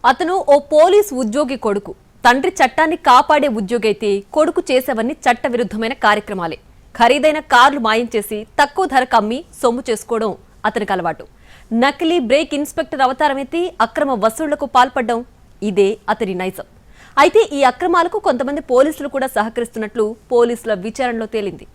అతను ఓ పోలీస్ ఉద్యోగి కొడుకు. తండ్రి చట్టాన్ని కాపాడే ఉద్యోగి అయితే కొడుకు చేసేవన్నీ చట్టవిరుద్ధమైన కార్యక్రమాలే. ఖరీదైన కార్లు మాయం చేసి తక్కువ ధరకు అమ్మి సొమ్ము చేసుకోవడం అతనికి అలవాటు. నకిలీ బ్రేక్ ఇన్స్పెక్టర్ అవతారమెత్తి అక్రమ వసూళ్లకు పాల్పడడం ఇదే అతని నైజం. అయితే ఈ అక్రమాలకు కొంతమంది పోలీసులు కూడా సహకరిస్తున్నట్లు పోలీసుల విచారణలో తేలింది.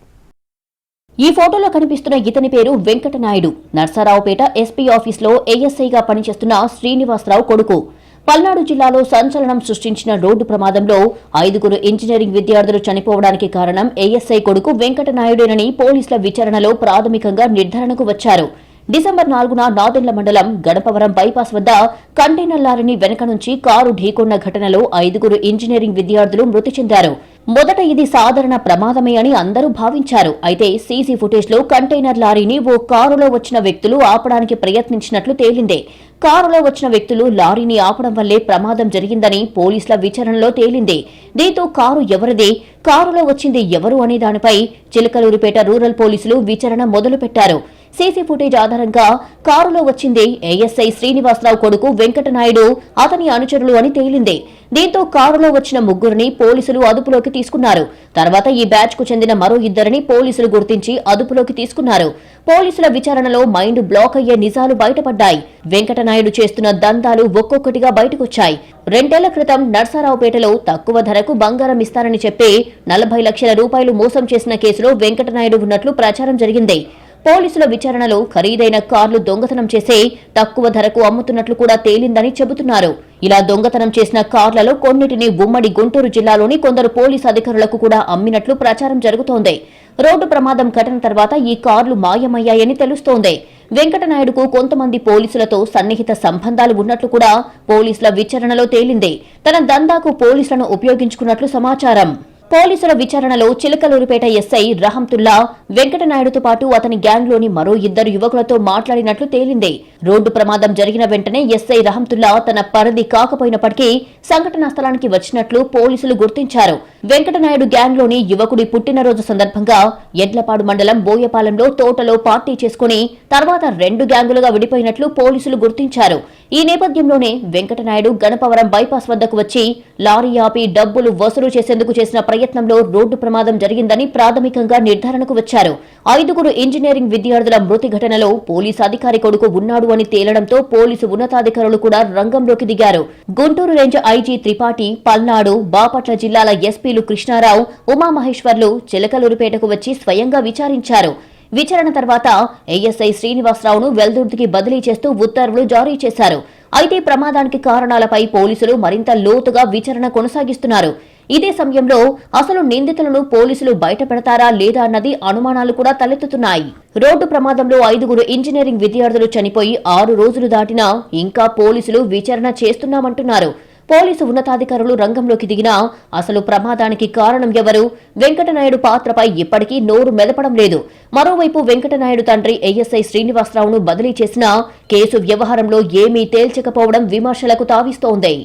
ఈ ఫోటోలో కనిపిస్తున్న ఇతని పేరు వెంకటనాయుడు. నర్సారావుపేట ఎస్పీ ఆఫీస్లో ఏఎస్ఐగా పనిచేస్తున్న శ్రీనివాసరావు కొడుకు. పల్నాడు జిల్లాలో సంచలనం సృష్టించిన రోడ్డు ప్రమాదంలో 5గురు ఇంజనీరింగ్ విద్యార్థులు చనిపోవడానికి కారణం ఏఎస్ఐ కొడుకు వెంకటనాయుడేనని పోలీసుల విచారణలో ప్రాథమికంగా నిర్ధారణకు వచ్చారు. డిసెంబర్ 4న నాదెండ్ల మండలం గణపవరం బైపాస్ వద్ద కంటైనర్ లారీని వెనక నుంచి కారు ఢీకొన్న ఘటనలో 5గురు ఇంజనీరింగ్ విద్యార్థులు మృతి చెందారు. మొదట ఇది సాధారణ ప్రమాదమే అని అందరూ భావించారు. అయితే సీసీ ఫుటేజ్లో కంటైనర్ లారీని ఓ కారులో వచ్చిన వ్యక్తులు ఆపడానికి ప్రయత్నించినట్లు తేలిందే. కారులో వచ్చిన వ్యక్తులు లారీని ఆపడం వల్లే ప్రమాదం జరిగిందని పోలీసుల విచారణలో తేలింది. దీంతో కారు ఎవరిదే, కారులో వచ్చింది ఎవరు అనే దానిపై చిలకలూరిపేట రూరల్ పోలీసులు విచారణ మొదలుపెట్టారు. సీసీ ఫుటేజ్ ఆధారంగా కారులో వచ్చింది ఏఎస్ఐ శ్రీనివాసరావు కొడుకు వెంకటనాయుడు, అతని అనుచరులు అని తేలింది. దీంతో కారులో వచ్చిన ముగ్గురిని పోలీసులు అదుపులోకి తీసుకున్నారు. తర్వాత ఈ బ్యాచ్ కు చెందిన మరో ఇద్దరిని పోలీసులు గుర్తించి అదుపులోకి తీసుకున్నారు. పోలీసుల విచారణలో మైండ్ బ్లాక్ అయ్యే నిజాలు బయటపడ్డాయి. వెంకటనాయుడు చేస్తున్న దందాలు ఒక్కొక్కటిగా బయటకొచ్చాయి. 2 ఏళ్ల క్రితం నర్సారావుపేటలో తక్కువ ధరకు బంగారం ఇస్తారని చెప్పి 40 లక్షల రూపాయలు మోసం చేసిన కేసులో వెంకటనాయుడు ఉన్నట్లు ప్రచారం జరిగింది. పోలీసుల విచారణలో ఖరీదైన కార్లు దొంగతనం చేసే తక్కువ ధరకు అమ్ముతున్నట్లు కూడా తేలిందని చెబుతున్నారు. ఇలా దొంగతనం చేసిన కార్లలో కొన్నిటిని ఉమ్మడి గుంటూరు జిల్లాలోని కొందరు పోలీసు అధికారులకు కూడా అమ్మినట్లు ప్రచారం జరుగుతోంది. రోడ్డు ప్రమాదం ఘటన తర్వాత ఈ కార్లు మాయమయ్యాయని తెలుస్తోంది. వెంకటనాయుడుకు కొంతమంది పోలీసులతో సన్నిహిత సంబంధాలు ఉన్నట్లు కూడా పోలీసుల విచారణలో తేలింది. తన దందాకు పోలీసులను ఉపయోగించుకున్నట్లు సమాచారం. పోలీసుల విచారణలో చిలకలూరిపేట ఎస్ఐ రహంతుల్లా వెంకటనాయుడుతో పాటు అతని గ్యాంగ్లోని మరో 2 యువకులతో మాట్లాడినట్లు తేలింది. రోడ్డు ప్రమాదం జరిగిన వెంటనే ఎస్ఐ రహంతుల్లా తన పరిధి కాకపోయినప్పటికీ సంఘటనా స్థలానికి వచ్చినట్లు పోలీసులు గుర్తించారు. వెంకటనాయుడు గ్యాంగ్లోని యువకుడి పుట్టినరోజు సందర్భంగా ఎడ్లపాడు మండలం బోయపాలెంలో తోటలో పార్టీ చేసుకుని తర్వాత 2 గ్యాంగులుగా విడిపోయినట్లు పోలీసులు గుర్తించారు. ఈ నేపథ్యంలోనే వెంకటనాయుడు గణపవరం బైపాస్ వద్దకు వచ్చి లారీ ఆపి డబ్బులు వసూలు చేసేందుకు చేసిన ప్రయత్నంలో రోడ్డు ప్రమాదం జరిగిందని ప్రాథమికంగా నిర్ధారణకు వచ్చారు. 5గురు ఇంజనీరింగ్ విద్యార్థుల మృతి ఘటనలో పోలీసు అధికారి కొడుకు ఉన్నాడు అని తేలడంతో పోలీసు ఉన్నతాధికారులు కూడా రంగంలోకి దిగారు. గుంటూరు రేంజ్ ఐజీ త్రిపాఠి, పల్నాడు, బాపట్ల జిల్లాల ఎస్పీలు కృష్ణారావు, ఉమామహేశ్వర్లు చిలకలూరిపేటకు వచ్చి స్వయంగా విచారించారు. విచారణ తర్వాత ఏఎస్ఐ శ్రీనివాసరావును వెల్దుర్తికి బదిలీ చేస్తూ ఉత్తర్వులు జారీ చేశారు. అయితే ప్రమాదానికి కారణాలపై పోలీసులు మరింత లోతుగా విచారణ కొనసాగిస్తున్నారు. ఇదే సమయంలో అసలు నిందితులను పోలీసులు బయటపెడతారా లేదా అన్నది అనుమానాలు కూడా తలెత్తుతున్నాయి. రోడ్డు ప్రమాదంలో 5గురు ఇంజనీరింగ్ విద్యార్థులు చనిపోయి 6 రోజులు దాటినా ఇంకా పోలీసులు విచారణ చేస్తున్నామంటున్నారు. పోలీసు ఉన్నతాధికారులు రంగంలోకి దిగినా అసలు ప్రమాదానికి కారణం ఎవరు, వెంకటనాయుడు పాత్రపై ఇప్పటికీ నోరు మెదపడం లేదు. మరోవైపు వెంకటనాయుడు తండ్రి ఏఎస్ఐ శ్రీనివాసరావును బదిలీ చేసినా కేసు వ్యవహారంలో ఏమీ తేల్చకపోవడం విమర్శలకు తావిస్తోంది.